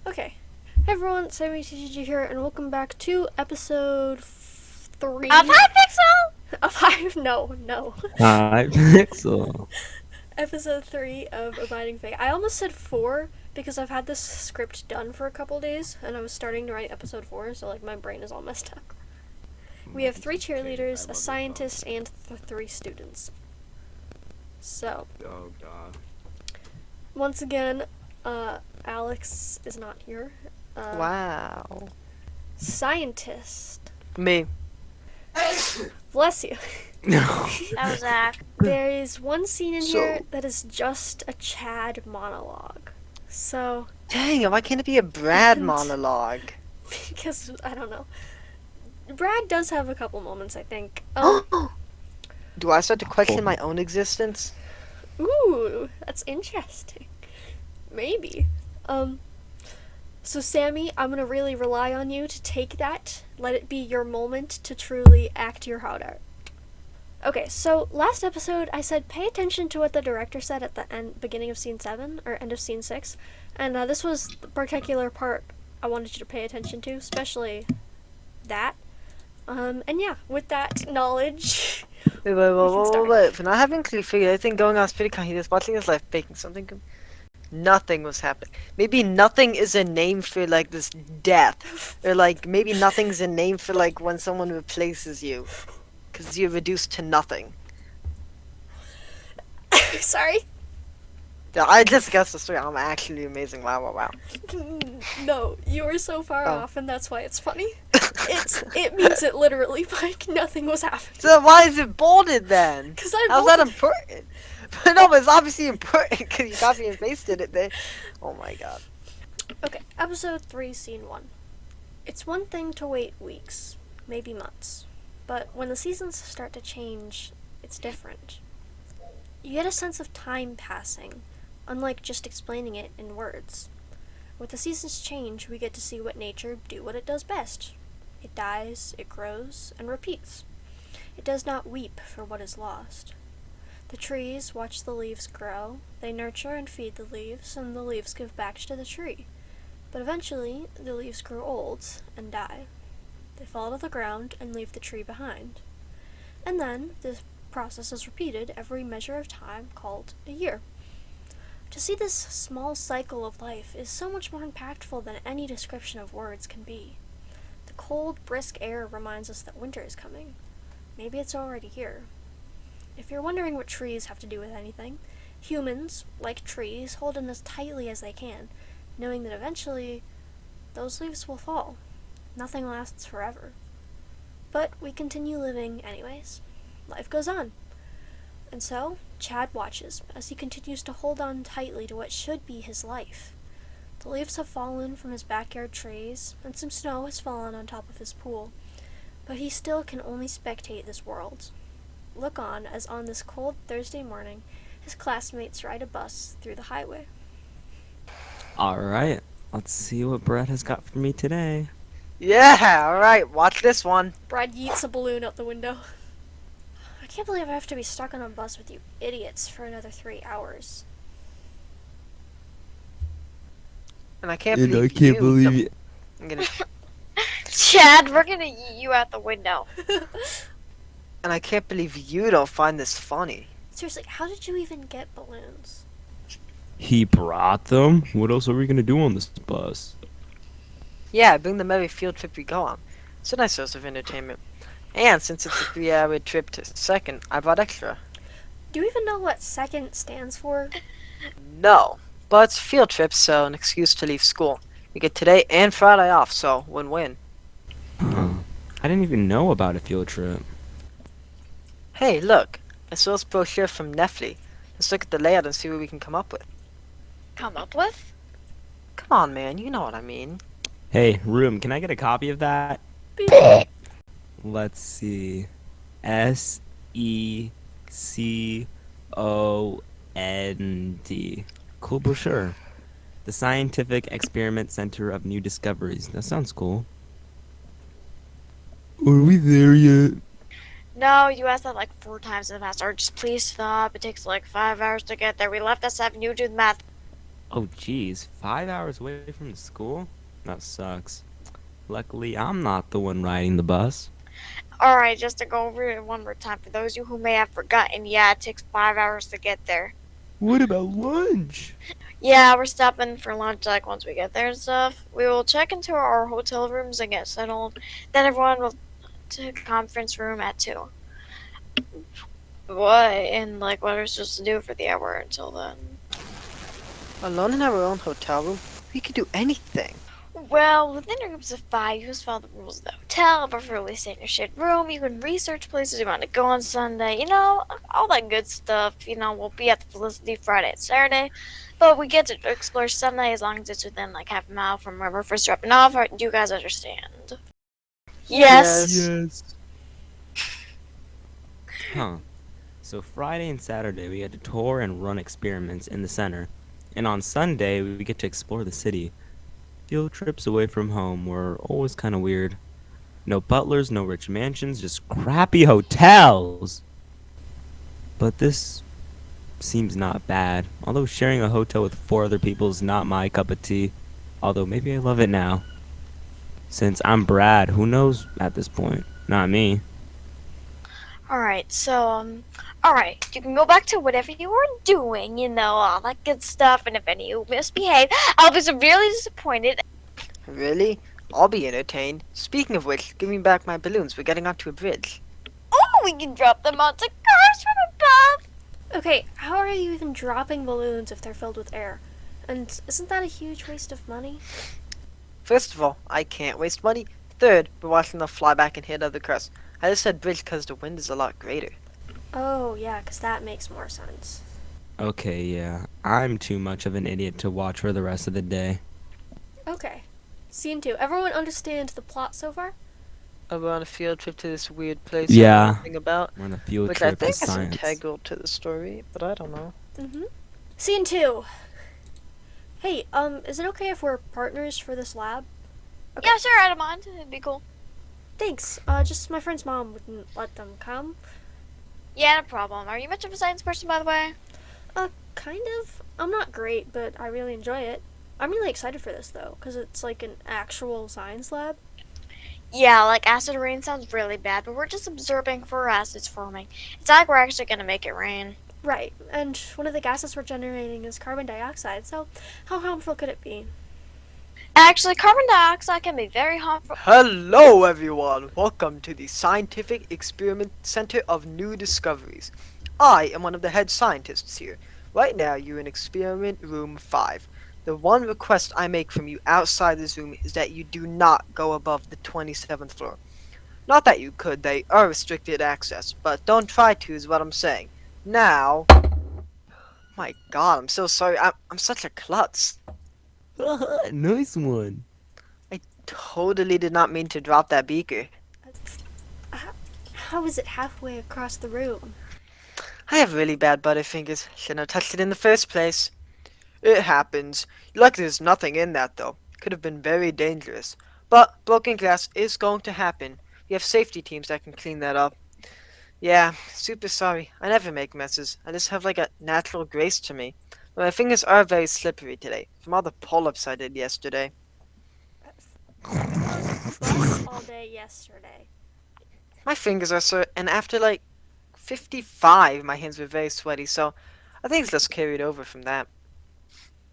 Okay. Hey everyone, Sammy TGG here, and welcome back to episode 3 A 5 pixel? of 5. No. 5 pixel. Episode 3 of Abiding Fate. I almost said 4 because I've had this script done for a couple days, and I was starting to write episode 4, so like my brain is all messed up. We have 3 cheerleaders, a scientist, and 3 students. So, Oh god. once again, Alex is not here. Wow. Scientist. Me. Bless you. No. That was Zach. There is one scene in So- here that is just a Chad monologue. So, Dang, why can't it be a Brad monologue? because, I don't know. Brad does have a couple moments, I think. Do I start to question my own existence? Ooh, that's interesting. Maybe. So Sammy, I'm gonna really rely on you to take that. Let it be your moment to truly act your heart out. Okay, so last episode I said pay attention to what the director said at the beginning of scene 7, or end of scene 6. And this was the particular part I wanted you to pay attention to, especially that. And yeah, with that knowledge, Wait. For not having clear figure, I think going on pretty kind. He was watching his life baking something. Nothing was happening. Maybe nothing is a name for like this death. Or like maybe nothing's a name for like when someone replaces you. Because you're reduced to nothing. sorry. Yeah, I just guessed the story. I'm actually amazing. Wow. No, you were so far off, and that's why it's funny. It means it literally, like nothing was happening. So why is it bolded then? Because I How's that important? No, but it's obviously important because you copy and pasted it there. Oh my god. Okay, episode 3, scene 1. It's one thing to wait weeks, maybe months, but when the seasons start to change, it's different. You get a sense of time passing, unlike just explaining it in words. With the seasons change, we get to see what nature do what it does best. It dies, it grows, and repeats. It does not weep for what is lost. The trees watch the leaves grow, they nurture and feed the leaves, and the leaves give back to the tree. But eventually, the leaves grow old and die. They fall to the ground and leave the tree behind. And then, this process is repeated every measure of time called a year. To see this small cycle of life is so much more impactful than any description of words can be. The cold, brisk air reminds us that winter is coming. Maybe it's already here. If you're wondering what trees have to do with anything, humans, like trees, hold in as tightly as they can, knowing that eventually those leaves will fall. Nothing lasts forever. But we continue living anyways. Life goes on. And so, Chad watches as he continues to hold on tightly to what should be his life. The leaves have fallen from his backyard trees, and some snow has fallen on top of his pool, but he still can only spectate this world. Look on as on this cold Thursday morning, his classmates ride a bus through the highway. Alright, let's see what Brett has got for me today. Yeah, alright, watch this one. Brad yeets a balloon out the window. I can't believe I have to be stuck on a bus with you idiots for another 3 hours. And I can't And believe I can't you. believe it. I'm gonna, Chad, we're gonna yeet you out the window. and I can't believe you don't find this funny. Seriously, how did you even get balloons? He brought them? What else are we gonna do on this bus? Yeah, I bring them every field trip we go on. It's a nice source of entertainment. And since it's a 3-hour trip to Second, I brought extra. Do you even know what second stands for? No, but it's field trips, so an excuse to leave school. We get today and Friday off, so win-win. Huh. I didn't even know about a field trip. Hey, look, I saw this brochure from Nefli. Let's look at the layout and see what we can come up with. Come up with? Come on, man, you know what I mean. Hey, Room, can I get a copy of that? Beep. Let's see. SECOND. Cool brochure. The Scientific Experiment Center of New Discoveries. That sounds cool. Are we there yet? No, you asked that like 4 times in the past. Or just please stop. It takes like 5 hours to get there. We left at 7. You do the math. Oh, geez, 5 hours away from the school? That sucks. Luckily, I'm not the one riding the bus. Alright, just to go over it one more time for those of you who may have forgotten, yeah, it takes 5 hours to get there. What about lunch? Yeah, we're stopping for lunch like once we get there and stuff. We will check into our hotel rooms and get settled. Then everyone will to conference room at 2. What? And like what are we supposed to do for the hour until then? Alone in our own hotel room, we could do anything. Well, within groups of 5, you must follow the rules of the hotel, preferably stay in your shared room. You can research places you want to go on Sunday, all that good stuff. We'll be at the Felicity Friday and Saturday, but we get to explore Sunday as long as it's within like half a mile from where we're first dropping off. Do you guys understand? Yes. Yes. Huh. So Friday and Saturday we get to tour and run experiments in the center. And on Sunday we get to explore the city. Field trips away from home were always kind of weird. No butlers, no rich mansions, just crappy hotels. But this seems not bad. Although sharing a hotel with 4 other people is not my cup of tea. Although maybe I love it now. Since I'm Brad, who knows at this point? Not me. Alright, so, alright, you can go back to whatever you were doing, all that good stuff, and if any of you misbehave, I'll be severely disappointed. Really? I'll be entertained. Speaking of which, give me back my balloons. We're getting onto a bridge. Oh, we can drop them onto cars from above! Okay, how are you even dropping balloons if they're filled with air? And isn't that a huge waste of money? First of all, I can't waste money. Third, we're watching them fly back and hit other cars. I just said bridge because the wind is a lot greater. Oh, yeah, 'cause that makes more sense. Okay, yeah. I'm too much of an idiot to watch for the rest of the day. Okay. Scene 2. Everyone understand the plot so far? We're on a field trip to this weird place Yeah. I know nothing about, We're on a field which I trip to think is science. integral to the story, but I don't know. Mm-hmm. Scene 2. Hey, is it okay if we're partners for this lab? Okay. Yeah, sure, I don't mind. It'd be cool. Thanks. Just my friend's mom wouldn't let them come. Yeah, no problem. Are you much of a science person, by the way? Kind of. I'm not great, but I really enjoy it. I'm really excited for this, though, because it's like an actual science lab. Yeah, like acid rain sounds really bad, but we're just observing for acids forming. It's not like we're actually gonna make it rain. Right, and one of the gases we're generating is carbon dioxide, so how harmful could it be? Actually, carbon dioxide can be very harmful. Hello everyone! Welcome to the Scientific Experiment Center of New Discoveries. I am one of the head scientists here. Right now you're in experiment room 5. The one request I make from you outside this room is that you do not go above the 27th floor. Not that you could, they are restricted access, but don't try to is what I'm saying. Now... My god, I'm so sorry, I'm such a klutz. Nice one. Totally did not mean to drop that beaker. How is it halfway across the room? I have really bad butterfingers. Shouldn't have touched it in the first place. It happens. Luckily there's nothing in that though. Could have been very dangerous. But broken glass is going to happen. We have safety teams that can clean that up. Yeah, super sorry. I never make messes. I just have like a natural grace to me. But my fingers are very slippery today, from all the pull-ups I did yesterday. All day yesterday. My fingers are sore, and after like 55, my hands were very sweaty, so I think it's just carried over from that.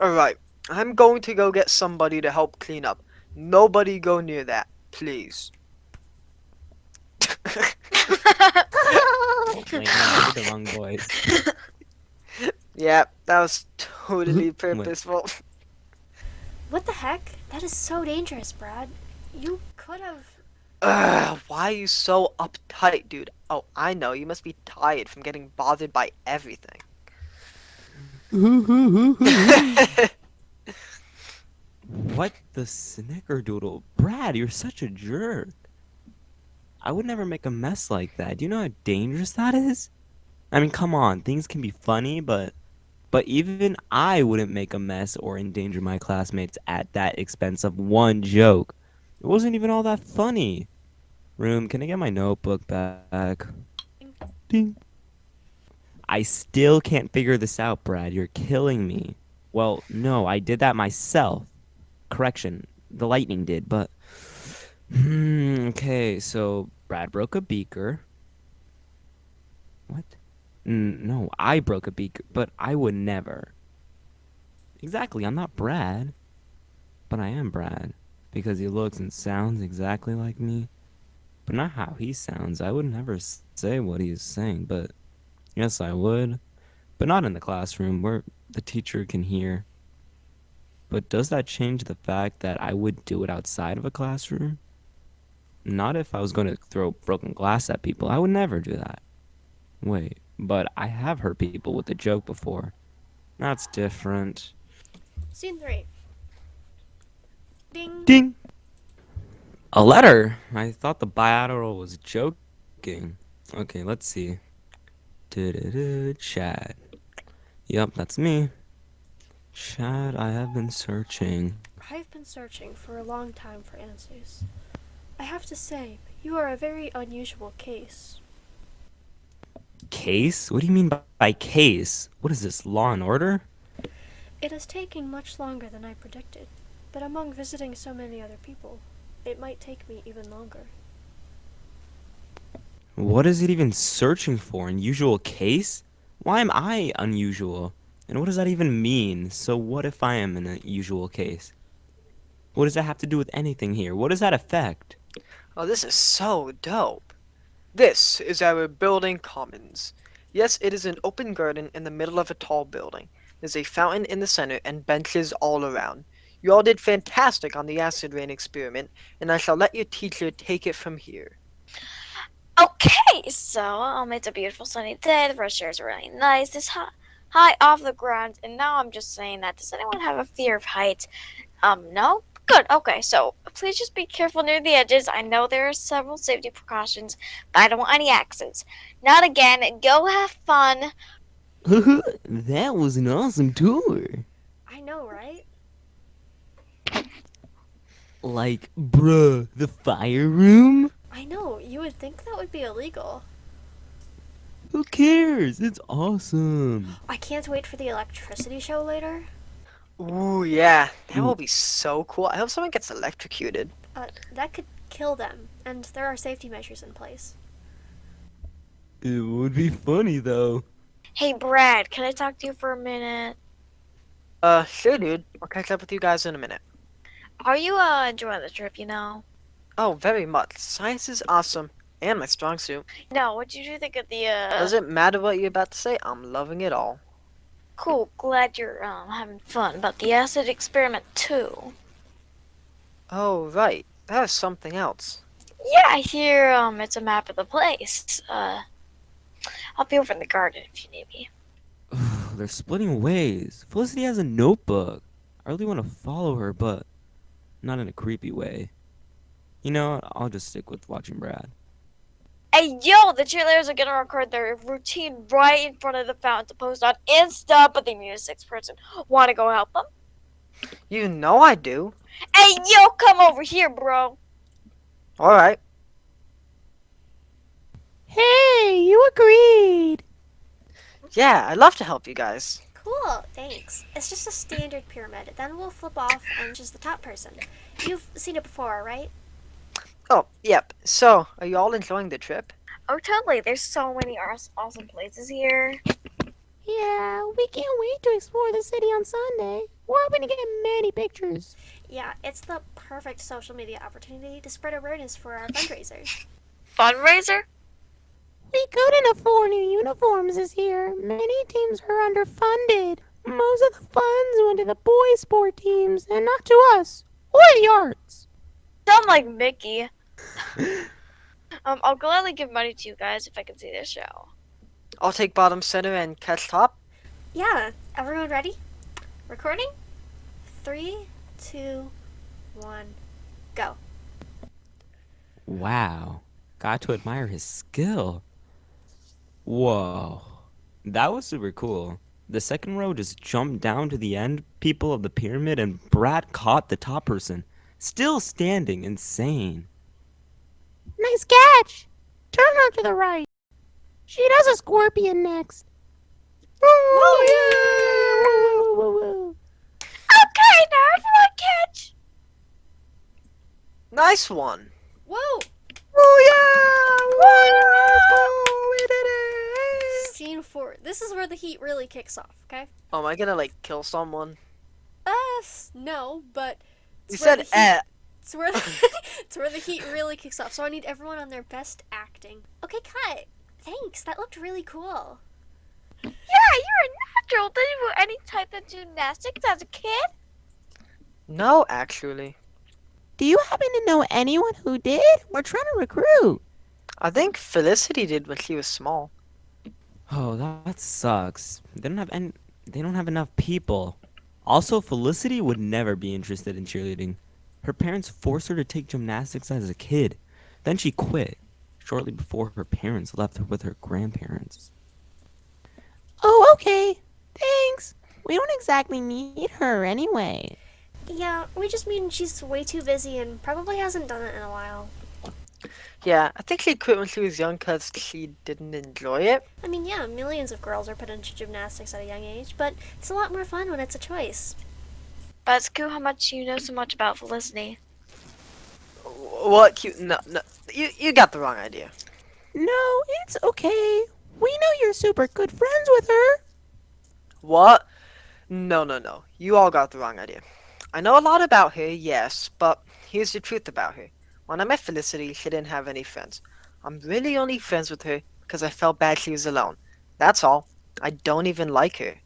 Alright, I'm going to go get somebody to help clean up. Nobody go near that, please. Like, no, the wrong voice. Yeah, that was totally purposeful. What the heck? That is so dangerous, Brad. You could have... Ugh, why are you so uptight, dude? Oh, I know, you must be tired from getting bothered by everything. What the snickerdoodle? Brad, you're such a jerk. I would never make a mess like that. Do you know how dangerous that is? I mean, come on, things can be funny, but even I wouldn't make a mess or endanger my classmates at that expense of one joke. It wasn't even all that funny. Room, can I get my notebook back? Ding. I still can't figure this out, Brad. You're killing me. Well, no, I did that myself. Correction, the lightning did, but okay, so Brad broke a beaker. What? No, I broke a beaker, but I would never. Exactly, I'm not Brad, but I am Brad because he looks and sounds exactly like me, but not how he sounds. I would never say what he is saying, but yes, I would, but not in the classroom where the teacher can hear. But does that change the fact that I would do it outside of a classroom? Not if I was going to throw broken glass at people. I would never do that. Wait, but I have hurt people with a joke before. That's different. Scene 3. Ding. Ding! A letter! I thought the bilateral was joking. Okay, let's see. Chad. Yep, that's me. Chad, I have been searching. I've been searching for a long time for answers. I have to say, you are a very unusual case. Case? What do you mean by case? What is this, Law and Order? It is taking much longer than I predicted, but among visiting so many other people, it might take me even longer. What is it even searching for? Unusual case? Why am I unusual? And what does that even mean? So what if I am an unusual case? What does that have to do with anything here? What does that affect? Oh, this is so dope. This is our building commons. Yes, it is an open garden in the middle of a tall building. There's a fountain in the center and benches all around. You all did fantastic on the acid rain experiment, and I shall let your teacher take it from here. Okay, so it's a beautiful sunny day. The fresh air is really nice. It's high off the ground, and now I'm just saying that. Does anyone have a fear of heights? No? Good, okay, so please just be careful near the edges. I know there are several safety precautions, but I don't want any accidents. Not again. Go have fun. That was an awesome tour. I know, right? Like, bruh, the fire room? I know, you would think that would be illegal. Who cares? It's awesome. I can't wait for the electricity show later. Ooh, yeah, that will be so cool. I hope someone gets electrocuted. That could kill them, and there are safety measures in place. It would be funny, though. Hey, Brad, can I talk to you for a minute? Sure, dude. I'll catch up with you guys in a minute. Are you, enjoying the trip, you know? Oh, very much. Science is awesome, and my strong suit. No, what did you think of the, Doesn't matter what you're about to say, I'm loving it all. Cool, glad you're, having fun, but the acid experiment, too. Oh, right. That was something else. Yeah, I hear, it's a map of the place. I'll be over in the garden if you need me. They're splitting ways. Felicity has a notebook. I really want to follow her, but not in a creepy way. You know, I'll just stick with watching Brad. Hey, yo, the cheerleaders are gonna record their routine right in front of the fountain to post on Insta, but they need a 6th person. Wanna go help them? You know I do. Hey, yo, come over here, bro. Alright. Hey, you agreed. Yeah, I'd love to help you guys. Cool, thanks. It's just a standard pyramid. Then we'll flip off and choose the top person. You've seen it before, right? Oh, yep. So, are you all enjoying the trip? Oh, totally. There's so many awesome places here. Yeah, we can't wait to explore the city on Sunday. We're hoping to get many pictures. Yeah, it's the perfect social media opportunity to spread awareness for our fundraiser. Fundraiser? We couldn't afford new uniforms this year. Many teams are underfunded. Most of the funds went to the boys' sport teams and not to us or the arts. Sound like Mickey. I'll gladly give money to you guys if I can see this show. I'll take bottom center and catch top. Yeah, everyone ready? Recording? 3, 2, 1, go. Wow. Got to admire his skill. Whoa. That was super cool. The second row just jumped down to the end people of the pyramid and Brad caught the top person. Still standing. Insane. Nice catch. Turn her to the right. She does a scorpion next. Woo, woo, woo. Okay, now everyone catch. Nice one. Whoa! Oh yeah! Woo! We did it! Scene 4. This is where the heat really kicks off, okay? Oh, am I gonna like kill someone? No, but You it's where the said heat, eh. it's where it's where the heat really kicks off. So I need everyone on their best acting. Okay, cut. Thanks. That looked really cool. Yeah, you're a natural. Did you do any type of gymnastics as a kid? No, actually. Do you happen to know anyone who did? We're trying to recruit. I think Felicity did when she was small. Oh, that sucks. They don't have enough people. Also, Felicity would never be interested in cheerleading. Her parents forced her to take gymnastics as a kid. Then she quit shortly before her parents left her with her grandparents. Oh, okay. Thanks. We don't exactly need her anyway. Yeah, we just mean she's way too busy and probably hasn't done it in a while. Yeah, I think she quit when she was young because she didn't enjoy it. I mean, yeah, millions of girls are put into gymnastics at a young age, but it's a lot more fun when it's a choice. But it's cool how much you know so much about Felicity. What cute? No, no. You got the wrong idea. No, it's okay. We know you're super good friends with her. What? No, no, no. You all got the wrong idea. I know a lot about her, yes, but here's the truth about her. When I met Felicity, she didn't have any friends. I'm really only friends with her because I felt bad she was alone. That's all. I don't even like her.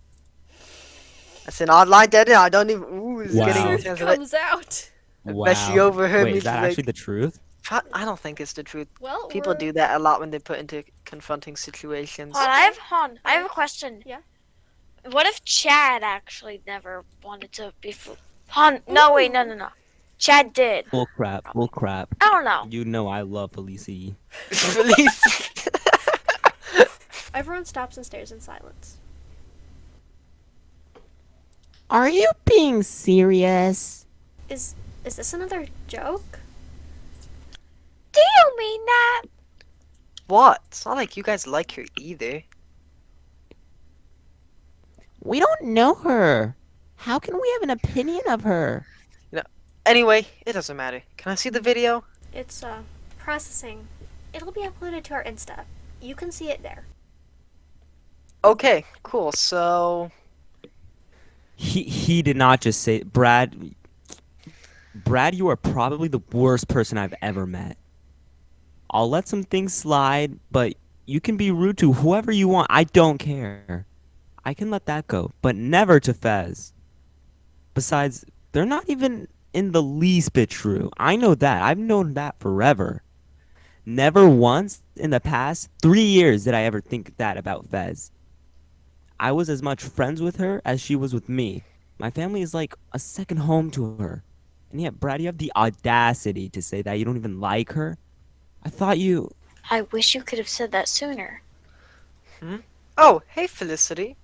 That's an odd line, didn't it? I don't even. Ooh, it's Wow. getting Truth intense. comes out. Bet she overheard Wait, me is that like- actually the truth? I don't think it's the truth. Well, People we're... do that a lot when they put into confronting situations. Hold on, I have a question. Yeah? What if Chad actually never wanted to be no, wait, no. Chad did. Bull crap, bull crap. I don't know. You know I love Felicity. Felice. Everyone stops and stares in silence. Are you being serious? Is this another joke? Do you mean that? What? It's not like you guys like her either. We don't know her. How can we have an opinion of her? Anyway, it doesn't matter. Can I see the video? It's, processing. It'll be uploaded to our Insta. You can see it there. Okay, cool. So, He did not just say Brad, you are probably the worst person I've ever met. I'll let some things slide, but you can be rude to whoever you want. I don't care. I can let that go, but never to Fez. Besides, they're not even in the least bit true. I know that. I've known that forever. Never once in the past 3 years did I ever think that about Fez. I was as much friends with her as she was with me. My family is like a second home to her. And yet, Brad, you have the audacity to say that you don't even like her? I thought you... I wish you could have said that sooner. oh, hey Felicity.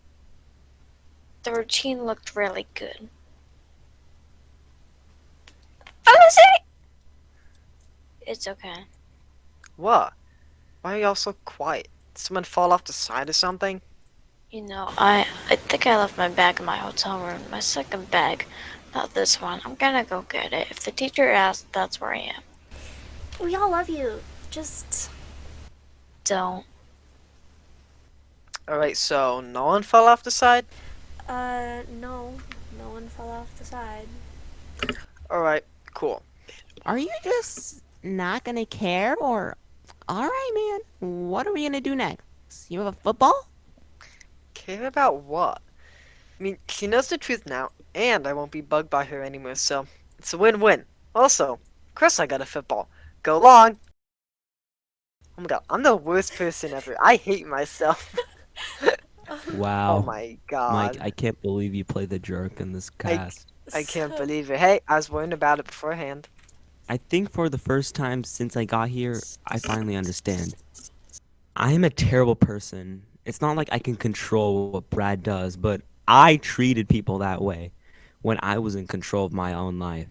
The routine looked really good. Felicity! It's okay. What? Why are y'all so quiet? Did someone fall off the side or something? You know, I think I left my bag in my hotel room. My second bag. Not this one. I'm gonna go get it. If the teacher asks, that's where I am. We all love you. Just... Don't. Alright, so no one fell off the side? No. No one fell off the side. Alright, cool. Are you just not gonna care or... Alright, man. What are we gonna do next? You have a football? Care about what? I mean, she knows the truth now, and I won't be bugged by her anymore, so it's a win-win. Also, of course I got a football. Go long! Oh my god, I'm the worst person ever. I hate myself. Wow. Oh my god. Mike, I can't believe you play the jerk in this cast. I can't believe it. Hey, I was worrying about it beforehand. I think for the first time since I got here, I finally understand. I am a terrible person. It's not like I can control what Brad does, but I treated people that way when I was in control of my own life.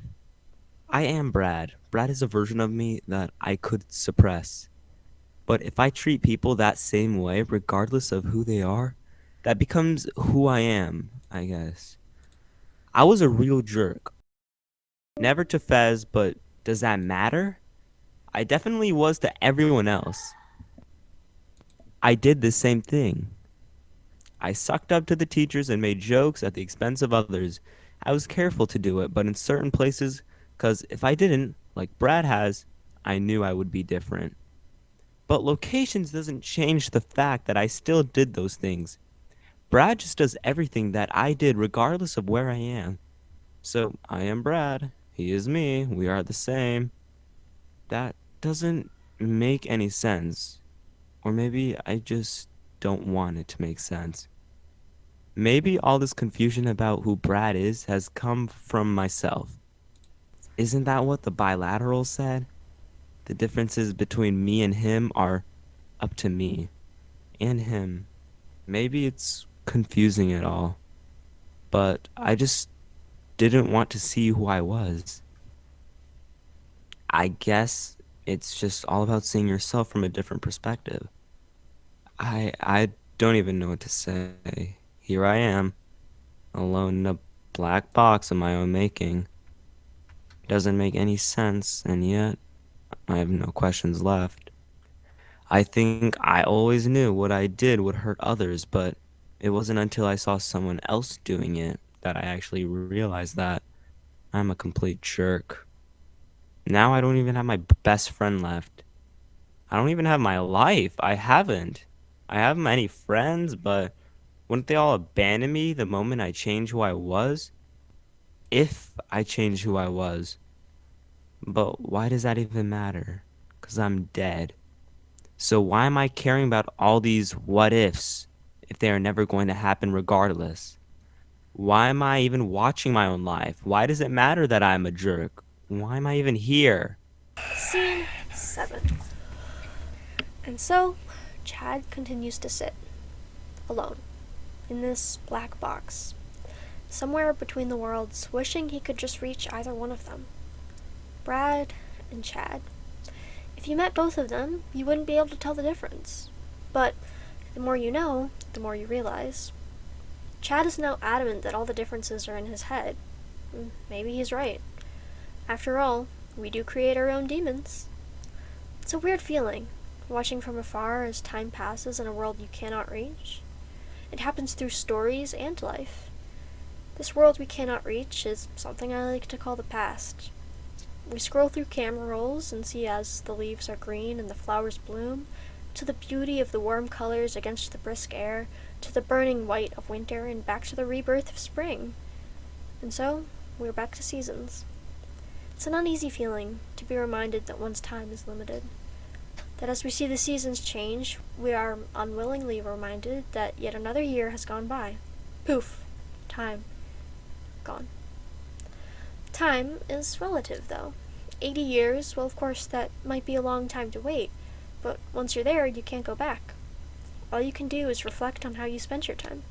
I am Brad. Brad is a version of me that I could suppress. But if I treat people that same way, regardless of who they are, that becomes who I am, I guess. I was a real jerk. Never to Fez, but does that matter? I definitely was to everyone else. I did the same thing. I sucked up to the teachers and made jokes at the expense of others. I was careful to do it, but in certain places, because if I didn't, like Brad has, I knew I would be different. But locations doesn't change the fact that I still did those things. Brad just does everything that I did regardless of where I am. So I am Brad. He is me. We are the same. That doesn't make any sense. Or maybe I just don't want it to make sense. Maybe all this confusion about who Brad is has come from myself. Isn't that what the bilateral said? The differences between me and him are up to me and him. Maybe it's confusing it all, but I just didn't want to see who I was. I guess it's just all about seeing yourself from a different perspective. I don't even know what to say. Here I am, alone in a black box of my own making. Doesn't make any sense, and yet I have no questions left. I think I always knew what I did would hurt others, but it wasn't until I saw someone else doing it that I actually realized that I'm a complete jerk. Now I don't even have my best friend left. I don't even have my life. I haven't. I have many friends, but wouldn't they all abandon me the moment I change who I was? If I change who I was. But why does that even matter? 'Cause I'm dead. So why am I caring about all these what ifs if they are never going to happen regardless? Why am I even watching my own life? Why does it matter that I'm a jerk? Why am I even here? Scene 7. And so, Chad continues to sit, alone, in this black box, somewhere between the worlds, wishing he could just reach either one of them. Brad and Chad. If you met both of them, you wouldn't be able to tell the difference. But the more you know, the more you realize. Chad is now adamant that all the differences are in his head. Maybe he's right. After all, we do create our own demons. It's a weird feeling, watching from afar as time passes in a world you cannot reach. It happens through stories and life. This world we cannot reach is something I like to call the past. We scroll through camera rolls and see as the leaves are green and the flowers bloom, to the beauty of the warm colors against the brisk air, to the burning white of winter, and back to the rebirth of spring. And so, we're back to seasons. It's an uneasy feeling to be reminded that one's time is limited. That as we see the seasons change, we are unwillingly reminded that yet another year has gone by. Poof. Time. Gone. Time is relative, though. 80 years, well, of course, that might be a long time to wait, but once you're there, you can't go back. All you can do is reflect on how you spent your time.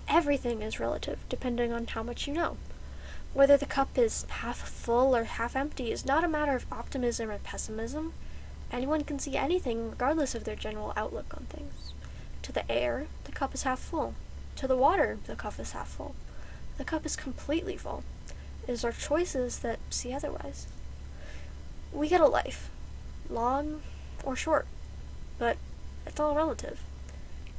Everything is relative, depending on how much you know. Whether the cup is half full or half empty is not a matter of optimism or pessimism. Anyone can see anything regardless of their general outlook on things. To the air, the cup is half full. To the water, the cup is half full. The cup is completely full. It is our choices that see otherwise. We get a life, long or short, but it's all relative.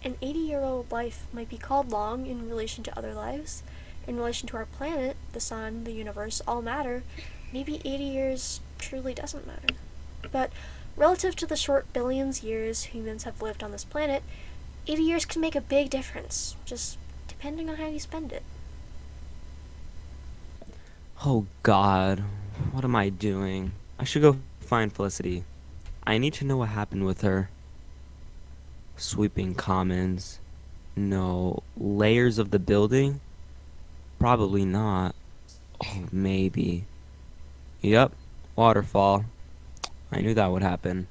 An 80-year-old life might be called long in relation to other lives. In relation to our planet, the sun, the universe, all matter. Maybe 80 years truly doesn't matter. But relative to the short billions years humans have lived on this planet, 80 years can make a big difference, just depending on how you spend it. Oh God, what am I doing? I should go find Felicity. I need to know what happened with her. Sweeping commons. No. Layers of the building? Probably not. Oh, maybe. Yep. Waterfall. I knew that would happen.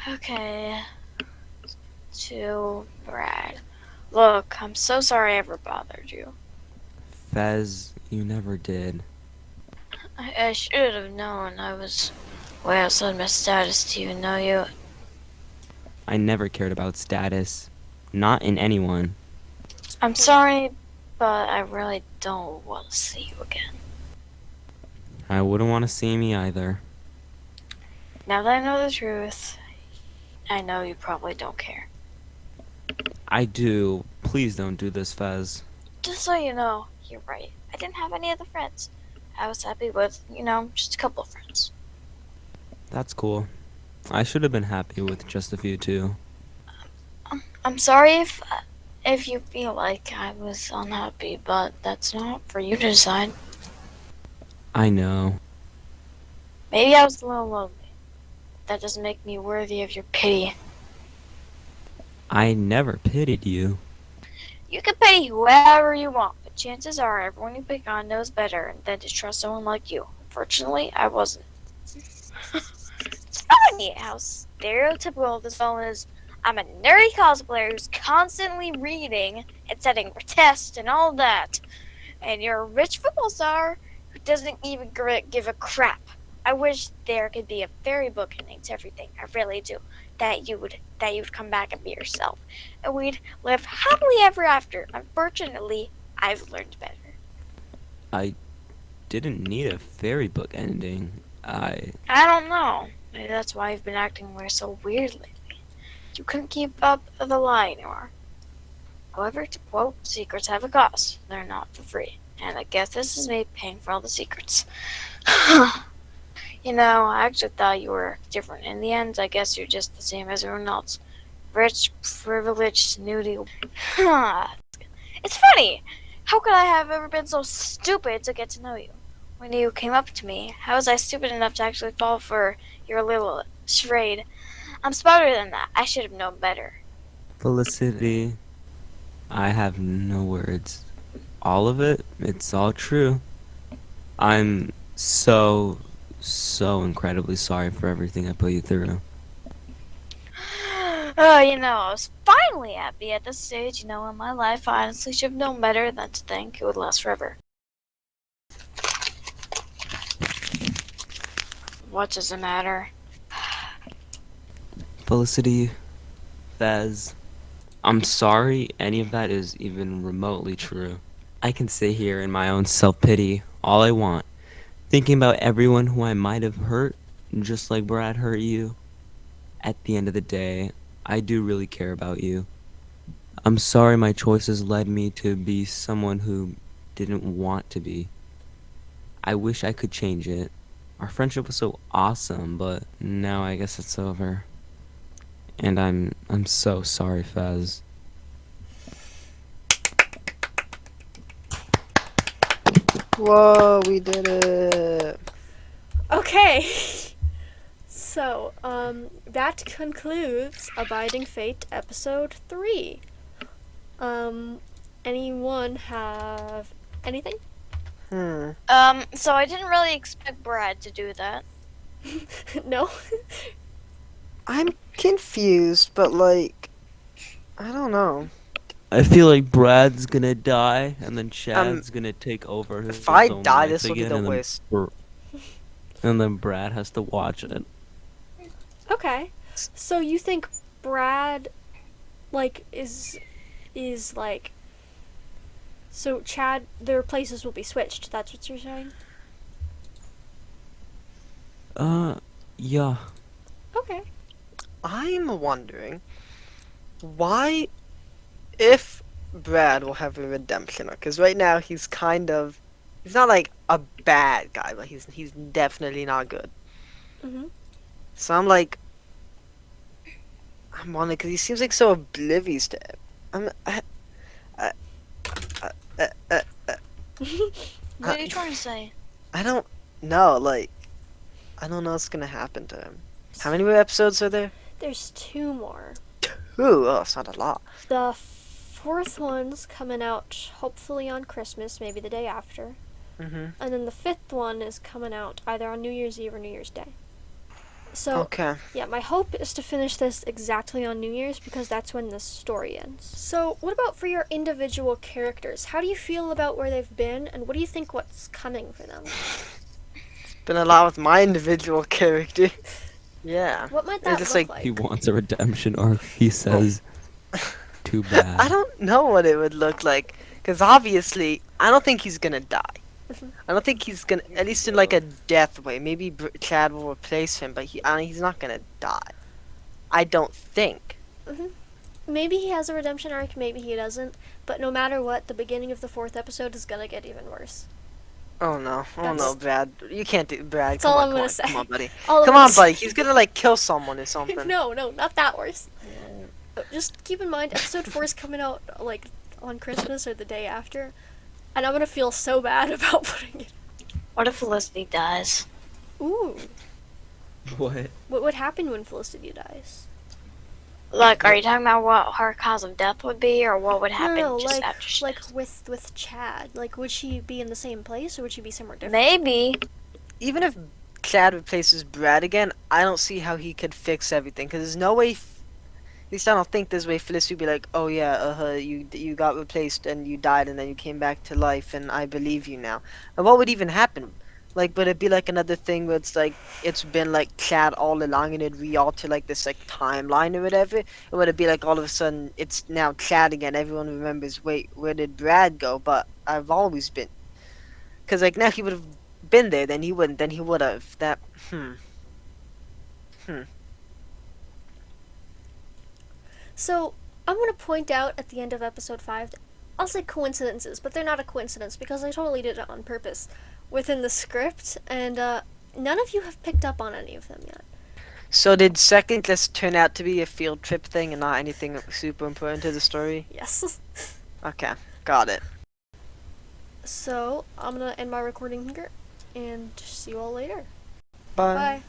Okay. To Brad. Look, I'm so sorry I ever bothered you. Fez, you never did. I should have known I was way outside my status to even know you. I never cared about status. Not in anyone. I'm sorry, but I really don't want to see you again. I wouldn't want to see me either. Now that I know the truth, I know you probably don't care. I do. Please don't do this, Fez. Just so you know, you're right. I didn't have any other friends. I was happy with, just a couple of friends. That's cool. I should have been happy with just a few too. I'm sorry if you feel like I was unhappy, but that's not for you to decide. I know. Maybe I was a little lonely. That doesn't make me worthy of your pity. I never pitied you. You can pity whoever you want, but chances are everyone you pick on knows better than to trust someone like you. Unfortunately, I wasn't. It's funny how stereotypical this film is. I'm a nerdy cosplayer who's constantly reading and studying for tests and all that. And you're a rich football star who doesn't even give a crap. I wish there could be a fairy book ending to everything. I really do. That you'd come back and be yourself. And we'd live happily ever after. Unfortunately, I've learned better. I didn't need a fairy book ending. I don't know. Maybe that's why you've been acting so weird lately. You couldn't keep up the lie anymore. However, to quote, secrets have a cost. They're not for free. And I guess this is me paying for all the secrets. I actually thought you were different. In the end, I guess you're just the same as everyone else. Rich, privileged, snooty. It's funny! How could I have ever been so stupid to get to know you? When you came up to me, how was I stupid enough to actually fall for your little charade? I'm smarter than that. I should have known better. Felicity, I have no words. All of it, it's all true. I'm so incredibly sorry for everything I put you through. I was finally happy at this stage, in my life. I honestly should have known better than to think it would last forever. What does it matter? Felicity, Fez, I'm sorry any of that is even remotely true. I can sit here in my own self-pity all I want, thinking about everyone who I might have hurt, just like Brad hurt you. At the end of the day, I do really care about you. I'm sorry my choices led me to be someone who didn't want to be. I wish I could change it. Our friendship was so awesome, but now I guess it's over. And I'm so sorry, Fez. Whoa, we did it. Okay. So, that concludes Abiding Fate episode 3. Anyone have anything? Hmm. So I didn't really expect Brad to do that. No? I'm confused, but I don't know. I feel like Brad's gonna die, and then Chad's gonna take over his If I own die, life this will be again, the and then worst. And then Brad has to watch it. Okay. So you think Brad, is so Chad, their places will be switched, that's what you're saying? Yeah. Okay. I'm wondering why, if Brad will have a redemption arc, because right now he's not like a bad guy, but he's definitely not good. Mm-hmm. So I'm wondering, because he seems like so oblivious to it. What are you trying to say? I don't know, I don't know what's gonna happen to him. How many more episodes are there? There's 2 more. Ooh, oh, it's not a lot. The 4th one's coming out hopefully on Christmas, maybe the day after. Mm-hmm. And then the 5th one is coming out either on New Year's Eve or New Year's Day. So, Okay. yeah, my hope is to finish this exactly on New Year's because that's when the story ends. So, what about for your individual characters? How do you feel about where they've been, and what do you think what's coming for them? Been a lot with my individual character. Yeah. What might It's that just look like- like? He wants a redemption arc, he says. Too bad. I don't know what it would look like. Because obviously, I don't think he's gonna die. Mhm. I don't think he's gonna, at least in like a death way. Maybe Chad will replace him, but he's not gonna die. I don't think. Maybe he has a redemption arc, maybe he doesn't. But no matter what, the beginning of the 4th episode is gonna get even worse. Oh no, That's- Brad. You can't do Brad. That's Come all on, I'm come gonna on, say. come on, buddy. All I'm Come gonna on, say. buddy. He's gonna like kill someone or something. No, not that worse. Just keep in mind, episode 4 is coming out like on Christmas or the day after, and I'm gonna feel so bad about putting it. What if Felicity dies? Ooh, What? what would happen when Felicity dies? Like, are you talking about what her cause of death would be, or what would happen No, just like after she like dies? with Chad. Like, would she be in the same place or would she be somewhere different? Maybe. Even if Chad replaces Brad again, I don't see how he could fix everything. Cause there's no way. At least I don't think there's way Felicity would be like, oh yeah, you got replaced and you died and then you came back to life and I believe you now. And what would even happen? Like, would it be like another thing where it's like it's been like Chad all along and it'd re-alter like this like timeline or whatever? Or would it be like all of a sudden it's now Chad again? Everyone remembers, wait, where did Brad go? But I've always been. Cause like now he would have been there, then he wouldn't, then he would have. That So I'm gonna point out at the end of episode 5, I'll say coincidences, but they're not a coincidence because I totally did it on purpose within the script, and none of you have picked up on any of them yet. So did second just turn out to be a field trip thing and not anything super important to the story? Yes. Okay, got it. So I'm gonna end my recording here, and see you all later. Bye. Bye.